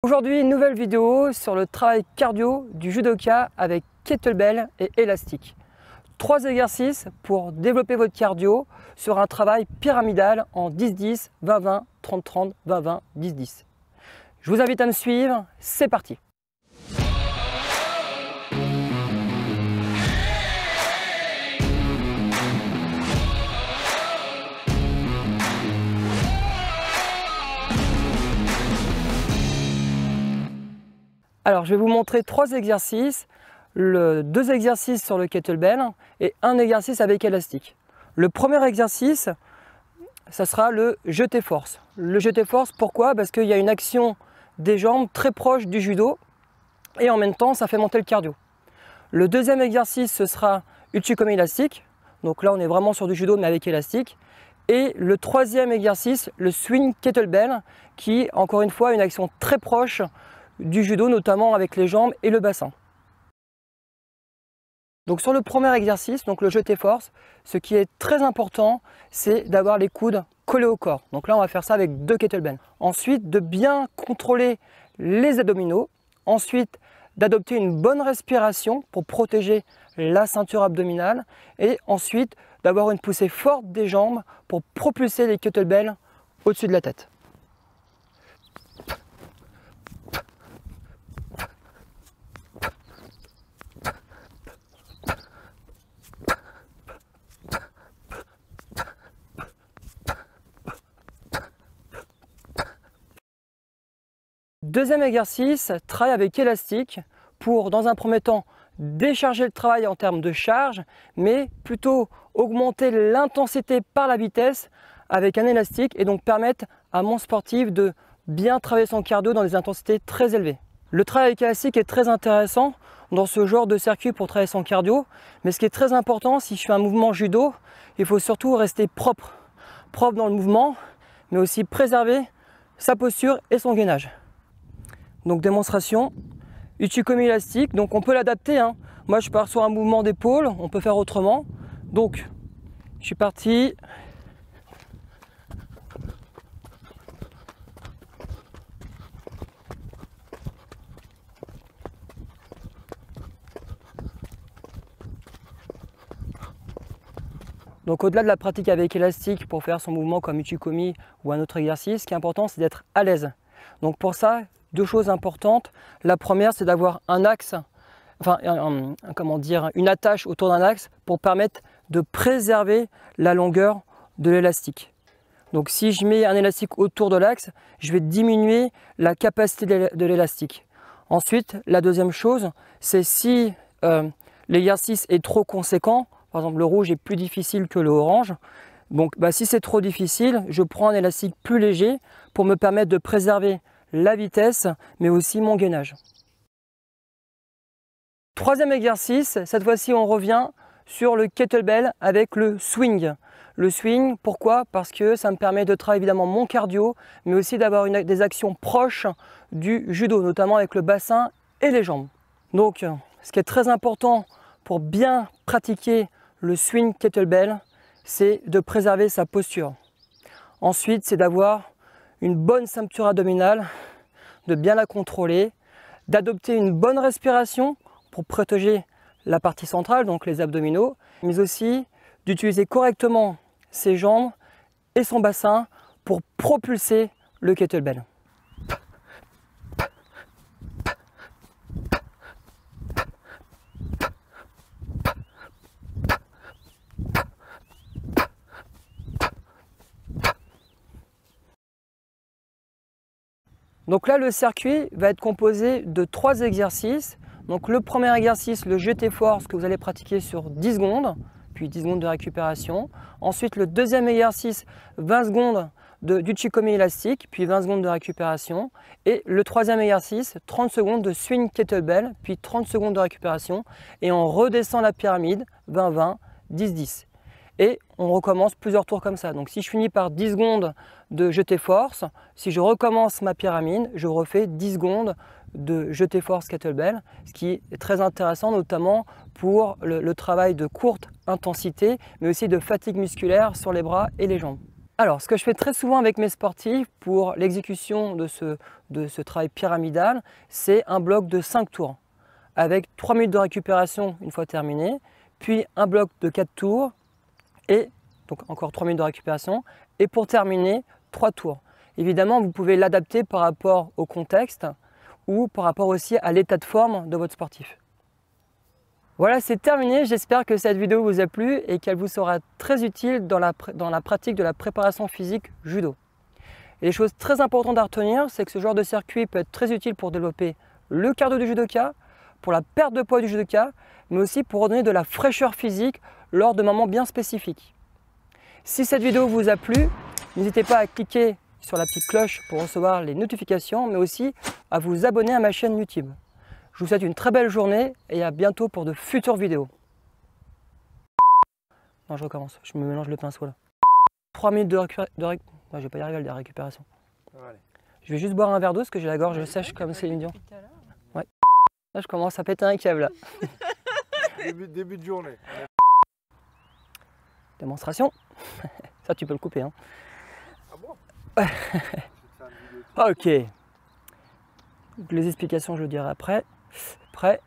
Aujourd'hui, une nouvelle vidéo sur le travail cardio du judoka avec kettlebell et élastique. 3 exercices pour développer votre cardio sur un travail pyramidal en 10-10, 20-20, 30-30, 20-20, 10-10. Je vous invite à me suivre, c'est parti! Alors, je vais vous montrer 3 exercices, 2 exercices sur le kettlebell et un exercice avec élastique. Le premier exercice, ça sera le jeté force. Le jeté force, pourquoi? Parce qu'il y a une action des jambes très proche du judo et en même temps, ça fait monter le cardio. Le deuxième exercice, ce sera uchikomi élastique. Donc là, on est vraiment sur du judo, mais avec élastique. Et le troisième exercice, le swing kettlebell, qui, encore une fois, a une action très proche du judo, notamment avec les jambes et le bassin. Donc sur le premier exercice, donc le jeté force, ce qui est très important, c'est d'avoir les coudes collés au corps. Donc là, on va faire ça avec 2 kettlebells. Ensuite, de bien contrôler les abdominaux. Ensuite, d'adopter une bonne respiration pour protéger la ceinture abdominale. Et ensuite, d'avoir une poussée forte des jambes pour propulser les kettlebells au-dessus de la tête. Deuxième exercice, travail avec élastique pour, dans un premier temps, décharger le travail en termes de charge, mais plutôt augmenter l'intensité par la vitesse avec un élastique et donc permettre à mon sportif de bien travailler son cardio dans des intensités très élevées. Le travail avec élastique est très intéressant dans ce genre de circuit pour travailler son cardio, mais ce qui est très important, si je fais un mouvement judo, il faut surtout rester propre dans le mouvement, mais aussi préserver sa posture et son gainage. Donc démonstration, uchikomi élastique, donc on peut l'adapter, hein. Moi je pars sur un mouvement d'épaule, on peut faire autrement. Donc je suis parti. Donc au-delà de la pratique avec élastique pour faire son mouvement comme uchikomi ou un autre exercice, ce qui est important c'est d'être à l'aise. Donc pour ça, 2 choses importantes. La première, c'est d'avoir un axe, une attache autour d'un axe pour permettre de préserver la longueur de l'élastique. Donc si je mets un élastique autour de l'axe, je vais diminuer la capacité de l'élastique. Ensuite, la deuxième chose, c'est si l'exercice est trop conséquent, par exemple le rouge est plus difficile que le orange, donc si c'est trop difficile, je prends un élastique plus léger pour me permettre de préserver la vitesse, mais aussi mon gainage. Troisième exercice, cette fois-ci on revient sur le kettlebell avec le swing. Le swing, pourquoi? Parce que ça me permet de travailler évidemment mon cardio, mais aussi d'avoir des actions proches du judo, notamment avec le bassin et les jambes. Donc, ce qui est très important pour bien pratiquer le swing kettlebell, c'est de préserver sa posture. Ensuite, c'est d'avoir une bonne ceinture abdominale, de bien la contrôler, d'adopter une bonne respiration pour protéger la partie centrale, donc les abdominaux, mais aussi d'utiliser correctement ses jambes et son bassin pour propulser le kettlebell. Donc là, le circuit va être composé de 3 exercices. Donc le premier exercice, le jeté force que vous allez pratiquer sur 10 secondes, puis 10 secondes de récupération. Ensuite, le deuxième exercice, 20 secondes d'uchikomi élastique, puis 20 secondes de récupération. Et le troisième exercice, 30 secondes de swing kettlebell, puis 30 secondes de récupération. Et on redescend la pyramide, 20-20, 10-10. Et on recommence plusieurs tours comme ça. Donc si je finis par 10 secondes de jeté force, si je recommence ma pyramide, je refais 10 secondes de jeté force kettlebell, ce qui est très intéressant notamment pour le travail de courte intensité, mais aussi de fatigue musculaire sur les bras et les jambes. Alors, ce que je fais très souvent avec mes sportifs pour l'exécution de ce travail pyramidal, c'est un bloc de 5 tours avec 3 minutes de récupération une fois terminé, puis un bloc de 4 tours et donc encore 3 minutes de récupération et pour terminer 3 tours. Évidemment, vous pouvez l'adapter par rapport au contexte ou par rapport aussi à l'état de forme de votre sportif. Voilà, c'est terminé. J'espère que cette vidéo vous a plu et qu'elle vous sera très utile dans la pratique de la préparation physique judo. Et les choses très importantes à retenir, c'est que ce genre de circuit peut être très utile pour développer le cardio du judoka, pour la perte de poids du judoka, mais aussi pour redonner de la fraîcheur physique lors de moments bien spécifiques. Si cette vidéo vous a plu, n'hésitez pas à cliquer sur la petite cloche pour recevoir les notifications, mais aussi à vous abonner à ma chaîne YouTube. Je vous souhaite une très belle journée et à bientôt pour de futures vidéos. Non, je recommence, je me mélange le pinceau là. 3 minutes de récupération. Non, je vais pas y arriver à la récupération. Allez. Je vais juste boire un verre d'eau parce que j'ai la gorge sèche comme Céline Dion. Ouais. Là, je commence à péter un câble là. Début de journée. Démonstration. Ça, tu peux le couper. Hein. Ah bon? Ok. Les explications, je le dirai après. Prêt?